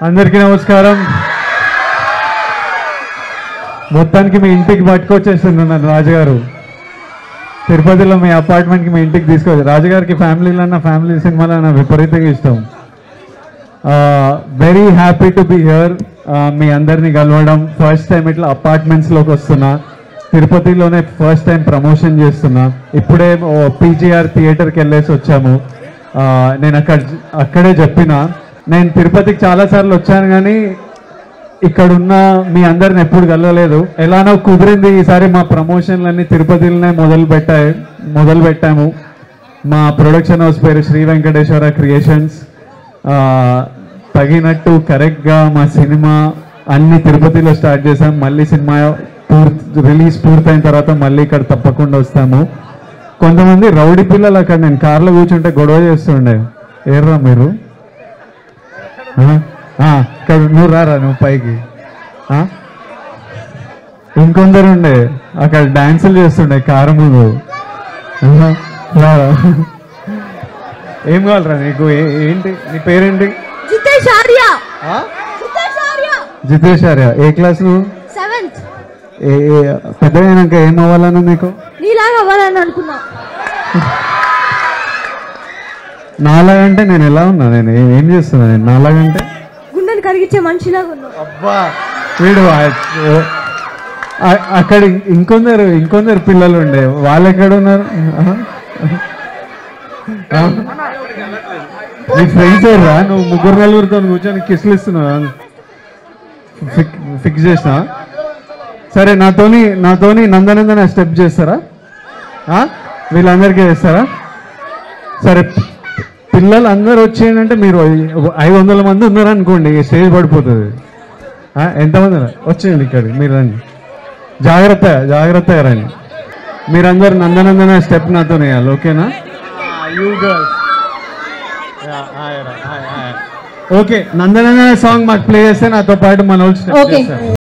అందరికీ నమస్కారం. మొత్తానికి మీ ఇంటికి పట్టుకొచ్చేస్తున్నాను రాజుగారు. తిరుపతిలో మీ అపార్ట్మెంట్కి మీ ఇంటికి తీసుకొచ్చి రాజుగారికి ఫ్యామిలీలో ఫ్యామిలీ సినిమాలో నా విపరీతంగా ఇష్టం. Very happy to be here. మీ అందరినీ కలవడం ఫస్ట్ టైం ఇట్లా అపార్ట్మెంట్స్లోకి వస్తున్నా. తిరుపతిలోనే ఫస్ట్ టైం ప్రమోషన్ చేస్తున్నా. ఇప్పుడే పీజీఆర్ థియేటర్కి వెళ్ళేసి వచ్చాము. నేను అక్కడే చెప్పిన నేను తిరుపతికి చాలాసార్లు వచ్చాను కానీ ఇక్కడున్న మీ అందరిని ఎప్పుడు కలవలేదు. ఎలానో కుదిరింది ఈసారి మా ప్రమోషన్లన్నీ తిరుపతిలోనే మొదలు పెట్టాము. మా ప్రొడక్షన్ హౌస్ పేరు శ్రీ వెంకటేశ్వర క్రియేషన్స్. తగినట్టు కరెక్ట్గా మా సినిమా అన్ని తిరుపతిలో స్టార్ట్ చేసాం. మళ్ళీ సినిమా రిలీజ్ పూర్తయిన తర్వాత మళ్ళీ ఇక్కడ తప్పకుండా వస్తాము. కొంతమంది రౌడీ పిల్లలు అక్కడ నేను కార్లో కూర్చుంటే గొడవ చేస్తుండే. ఏర్రా మీరు ఇక్కడ నువ్వు రారా నువ్వు పైకి. ఇంకొందరు ఉండే అక్కడ డాన్సులు చేస్తుండే కారు ముందు. ఏం కావాలరా నీకు? ఏంటి నీ పేరేంటి? జితేష్ ఆర్య. ఏ క్లాస్ నువ్వు? 7th. పెద్దగైనాక ఏం అవ్వాలన్నా నీకు? నీలాగా అవ్వాలని అనుకున్నా. నాలాగంటే నేను ఎలా ఉన్నా? నేను ఏం చేస్తున్నా? నేను నాలాగంటే గుండెని కరిగించే మనిషిలాగా ఉన్నా. అబ్బా వీడు అక్కడ ఇంకొందరు పిల్లలు ఉండే. వాళ్ళు ఎక్కడ ఉన్నారు? నీ ఫ్రెండ్స్ రా. నువ్వు 3-4 కూర్చొని కిస్లు ఇస్తున్నావు. ఫిక్స్ చేసినా సరే. నాతోని నందనందన స్టెప్ చేస్తారా? వీళ్ళందరికీ చేస్తారా? సరే. పిల్లలు అందరు వచ్చేయంటే మీరు 500 మంది ఉన్నారనుకోండి, స్టేజ్ పడిపోతుంది. ఎంతమంది వచ్చేయండి ఇక్కడికి. మీరు రండి, జాగ్రత్తగా రండి. మీరందరు నందనందన స్టెప్ నాతో వేయాలి. ఓకేనా? ఓకే. నందనందన సాంగ్ మాకు ప్లే చేస్తే నాతో పాటు మన వాళ్ళు స్టెప్ చేస్తారు.